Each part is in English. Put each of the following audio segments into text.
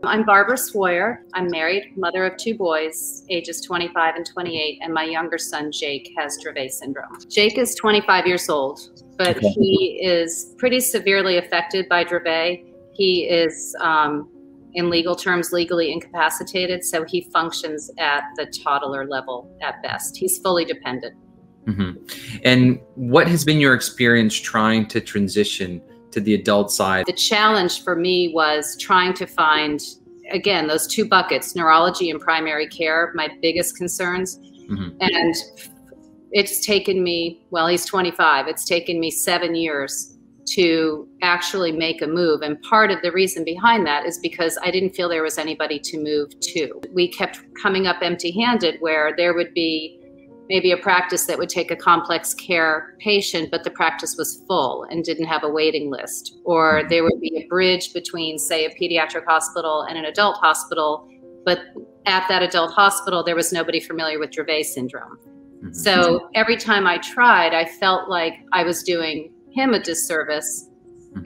I'm Barbara Swoyer. I'm married, mother of 2 boys, ages 25 and 28, and my younger son, Jake, has Dravet syndrome. Jake is 25 years old, but he is pretty severely affected by Dravet. He is, in legal terms, legally incapacitated, so he functions at the toddler level at best. He's fully dependent. Mm-hmm. And what has been your experience trying to transition to the adult side? The challenge for me was trying to find, again, those 2 buckets, neurology and primary care, my biggest concerns. Mm-hmm. And it's taken me, well, he's 25. It's taken me 7 years to actually make a move. And part of the reason behind that is because I didn't feel there was anybody to move to. We kept coming up empty-handed, where there would be maybe a practice that would take a complex care patient, but the practice was full and didn't have a waiting list. Or there would be a bridge between, say, a pediatric hospital and an adult hospital, but at that adult hospital, there was nobody familiar with Dravet syndrome. Mm-hmm. So every time I tried, I felt like I was doing him a disservice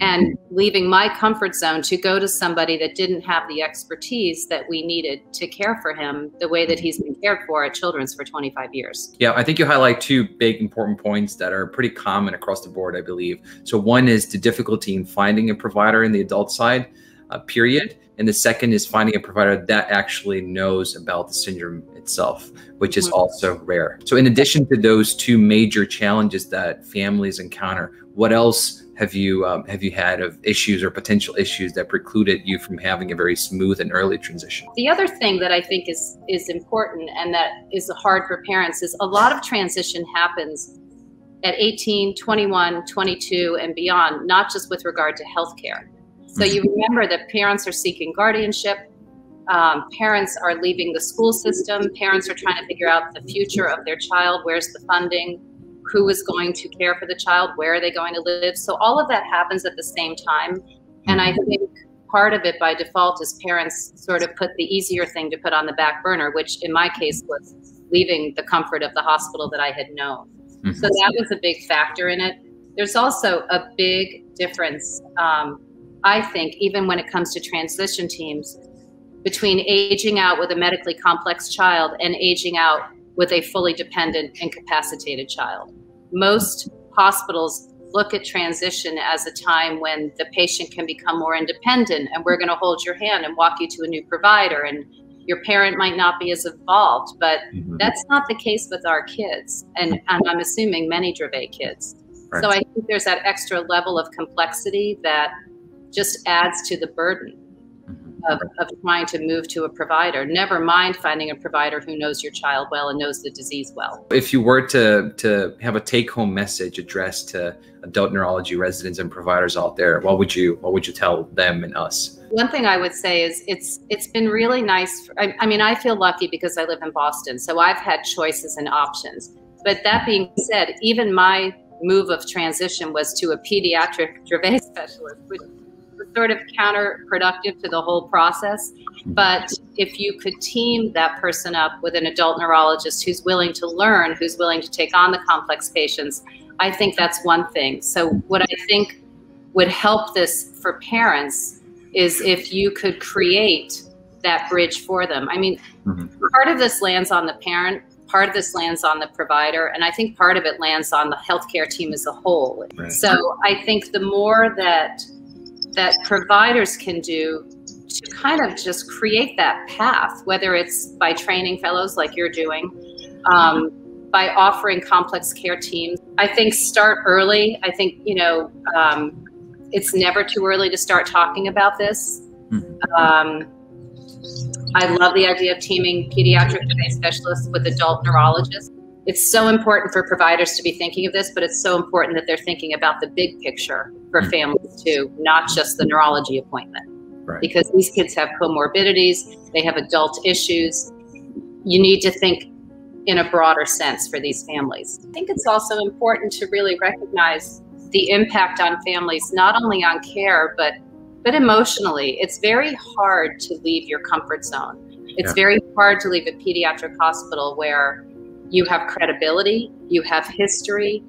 and leaving my comfort zone to go to somebody that didn't have the expertise that we needed to care for him the way that he's been cared for at Children's for 25 years. Yeah, I think you highlight 2 big important points that are pretty common across the board, I believe. So one is the difficulty in finding a provider in the adult side, period. And the second is finding a provider that actually knows about the syndrome itself, which is also rare. So in addition to those 2 major challenges that families encounter, what else have you had of issues or potential issues that precluded you from having a very smooth and early transition? The other thing that I think is important and that is hard for parents is a lot of transition happens at 18, 21, 22 and beyond, not just with regard to healthcare. So you remember that parents are seeking guardianship, parents are leaving the school system, parents are trying to figure out the future of their child, where's the funding, who is going to care for the child, where are they going to live. So all of that happens at the same time. And I think part of it by default is parents sort of put the easier thing to put on the back burner, which in my case was leaving the comfort of the hospital that I had known. So that was a big factor in it. There's also a big difference, I think, even when it comes to transition teams, between aging out with a medically complex child and aging out with a fully dependent, incapacitated child. Most hospitals look at transition as a time when the patient can become more independent and we're going to hold your hand and walk you to a new provider, and your parent might not be as involved, but that's not the case with our kids. And I'm assuming many Dravet kids. Right. So I think there's that extra level of complexity that just adds to the burden of trying to move to a provider, never mind finding a provider who knows your child well and knows the disease well. If you were to have a take-home message addressed to adult neurology residents and providers out there, what would you tell them and us? One thing I would say is it's been really nice. I mean, I feel lucky because I live in Boston, so I've had choices and options. But that being said, even my move of transition was to a pediatric Dravet specialist, which was sort of counterproductive to the whole process. But if you could team that person up with an adult neurologist who's willing to learn, who's willing to take on the complex patients, I think that's one thing. So what I think would help this for parents is if you could create that bridge for them. I mean, part of this lands on the parent, part of this lands on the provider, and I think part of it lands on the healthcare team as a whole. Right. So I think the more that providers can do to kind of just create that path, whether it's by training fellows like you're doing, by offering complex care teams. I think start early. I think, it's never too early to start talking about this. I love the idea of teaming pediatric Dravet specialists with adult neurologists. It's so important for providers to be thinking of this, but it's so important that they're thinking about the big picture for families too, not just the neurology appointment. Right. Because these kids have comorbidities, they have adult issues. You need to think in a broader sense for these families. I think it's also important to really recognize the impact on families, not only on care, but emotionally. It's very hard to leave your comfort zone. It's very hard to leave a pediatric hospital where you have credibility, you have history,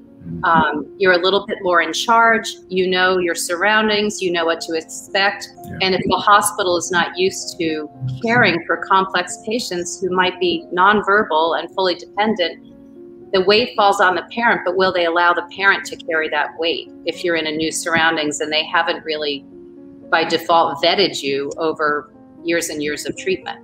You're a little bit more in charge. You know your surroundings. You know what to expect. Yeah. And if the hospital is not used to caring for complex patients who might be nonverbal and fully dependent, the weight falls on the parent, but will they allow the parent to carry that weight if you're in a new surroundings and they haven't really, by default, vetted you over years and years of treatment?